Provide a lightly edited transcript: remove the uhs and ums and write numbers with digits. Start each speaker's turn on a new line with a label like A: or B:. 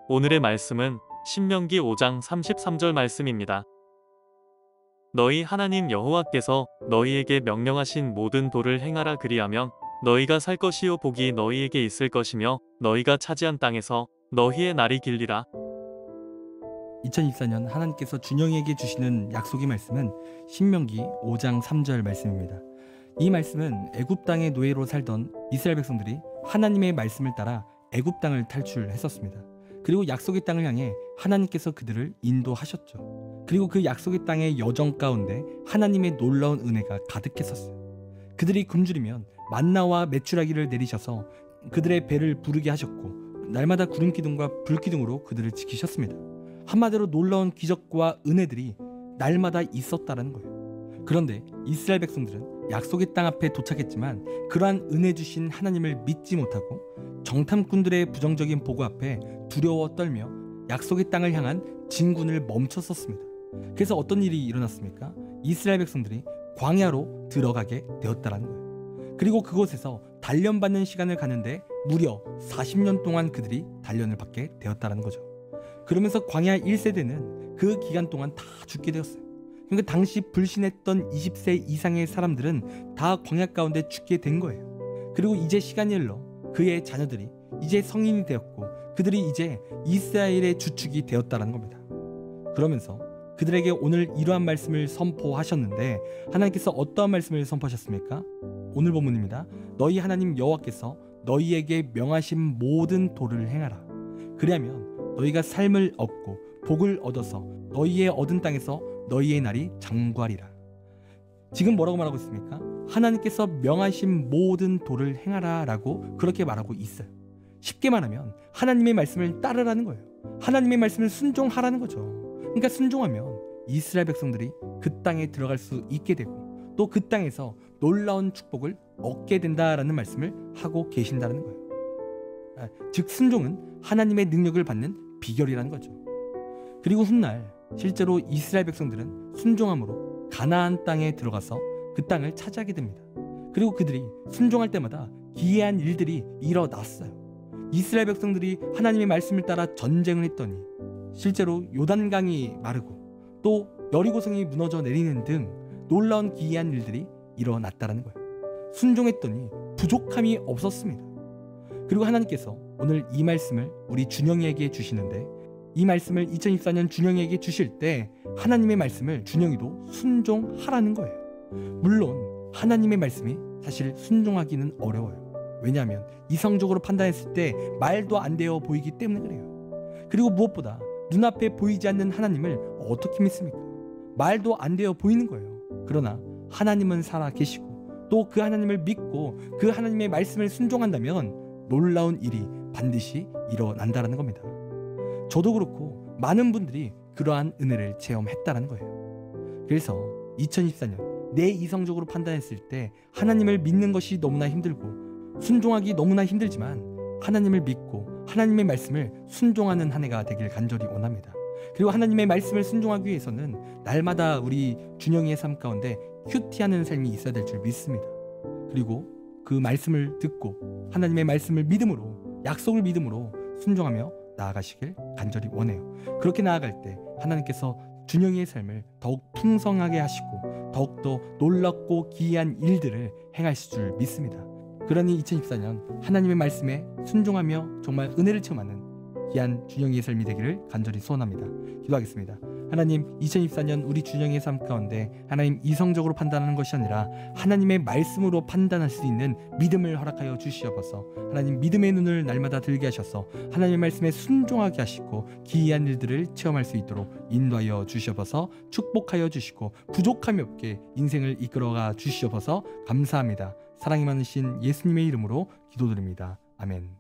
A: 오늘의 말씀은 신명기 5장 33절 말씀입니다. 너희 하나님 여호와께서 너희에게 명령하신 모든 도를 행하라. 그리하면 너희가 살 것이요 복이 너희에게 있을 것이며 너희가 차지한 땅에서 너희의 날이 길리라.
B: 2024년 하나님께서 준영이에게 주시는 약속의 말씀은 신명기 5장 3절 말씀입니다. 이 말씀은 애굽 땅의 노예로 살던 이스라엘 백성들이 하나님의 말씀을 따라 애굽 땅을 탈출했었습니다. 그리고 약속의 땅을 향해 하나님께서 그들을 인도하셨죠. 그리고 그 약속의 땅의 여정 가운데 하나님의 놀라운 은혜가 가득했었어요. 그들이 굶주리면 만나와 메추라기를 내리셔서 그들의 배를 부르게 하셨고 날마다 구름 기둥과 불 기둥으로 그들을 지키셨습니다. 한마디로 놀라운 기적과 은혜들이 날마다 있었다는 거예요. 그런데 이스라엘 백성들은 약속의 땅 앞에 도착했지만 그러한 은혜 주신 하나님을 믿지 못하고 정탐꾼들의 부정적인 보고 앞에 두려워 떨며 약속의 땅을 향한 진군을 멈췄었습니다. 그래서 어떤 일이 일어났습니까? 이스라엘 백성들이 광야로 들어가게 되었다는 거예요. 그리고 그곳에서 단련받는 시간을 가는데 무려 40년 동안 그들이 단련을 받게 되었다는 거죠. 그러면서 광야 1세대는 그 기간 동안 다 죽게 되었어요. 그러니까 당시 불신했던 20세 이상의 사람들은 다 광야 가운데 죽게 된 거예요. 그리고 이제 시간이 흘러 그의 자녀들이 이제 성인이 되었고 그들이 이제 이스라엘의 주축이 되었다는 겁니다. 그러면서 그들에게 오늘 이러한 말씀을 선포하셨는데 하나님께서 어떠한 말씀을 선포하셨습니까? 오늘 본문입니다. 너희 하나님 여호와께서 너희에게 명하신 모든 도를 행하라. 그리하면 너희가 삶을 얻고 복을 얻어서 너희의 얻은 땅에서 너희의 날이 장구하리라. 지금 뭐라고 말하고 있습니까? 하나님께서 명하신 모든 도를 행하라 라고 그렇게 말하고 있어요. 쉽게 말하면 하나님의 말씀을 따르라는 거예요. 하나님의 말씀을 순종하라는 거죠. 그러니까 순종하면 이스라엘 백성들이 그 땅에 들어갈 수 있게 되고 또 그 땅에서 놀라운 축복을 얻게 된다라는 말씀을 하고 계신다는 거예요. 즉 순종은 하나님의 능력을 받는 비결이라는 거죠. 그리고 훗날 실제로 이스라엘 백성들은 순종함으로 가나안 땅에 들어가서 그 땅을 차지하게 됩니다. 그리고 그들이 순종할 때마다 기이한 일들이 일어났어요. 이스라엘 백성들이 하나님의 말씀을 따라 전쟁을 했더니 실제로 요단강이 마르고 또 여리고성이 무너져 내리는 등 놀라운 기이한 일들이 일어났다는 거예요. 순종했더니 부족함이 없었습니다. 그리고 하나님께서 오늘 이 말씀을 우리 준영이에게 주시는데 이 말씀을 2024년 준영이에게 주실 때 하나님의 말씀을 준영이도 순종하라는 거예요. 물론 하나님의 말씀이 사실 순종하기는 어려워요. 왜냐하면 이성적으로 판단했을 때 말도 안 되어 보이기 때문에 그래요. 그리고 무엇보다 눈앞에 보이지 않는 하나님을 어떻게 믿습니까? 말도 안 되어 보이는 거예요. 그러나 하나님은 살아 계시고 또 그 하나님을 믿고 그 하나님의 말씀을 순종한다면 놀라운 일이 반드시 일어난다는 겁니다. 저도 그렇고 많은 분들이 그러한 은혜를 체험했다는 거예요. 그래서 2024년 내 이성적으로 판단했을 때 하나님을 믿는 것이 너무나 힘들고 순종하기 너무나 힘들지만 하나님을 믿고 하나님의 말씀을 순종하는 한 해가 되길 간절히 원합니다. 그리고 하나님의 말씀을 순종하기 위해서는 날마다 우리 준영이의 삶 가운데 큐티하는 삶이 있어야 될 줄 믿습니다. 그리고 그 말씀을 듣고 하나님의 말씀을 믿음으로 약속을 믿음으로 순종하며 나아가시길 간절히 원해요. 그렇게 나아갈 때 하나님께서 준영이의 삶을 더욱 풍성하게 하시고 더욱더 놀랍고 기이한 일들을 행하실 줄 믿습니다. 그러니 2024년 하나님의 말씀에 순종하며 정말 은혜를 체험하는 귀한 준영이의 삶이 되기를 간절히 소원합니다. 기도하겠습니다. 하나님, 2024년 우리 준영이의 삶 가운데 하나님 이성적으로 판단하는 것이 아니라 하나님의 말씀으로 판단할 수 있는 믿음을 허락하여 주시옵소서. 하나님, 믿음의 눈을 날마다 들게 하셔서 하나님의 말씀에 순종하게 하시고 기이한 일들을 체험할 수 있도록 인도하여 주시옵소서. 축복하여 주시고 부족함이 없게 인생을 이끌어가 주시옵소서. 감사합니다. 사랑이 많으신 예수님의 이름으로 기도드립니다. 아멘.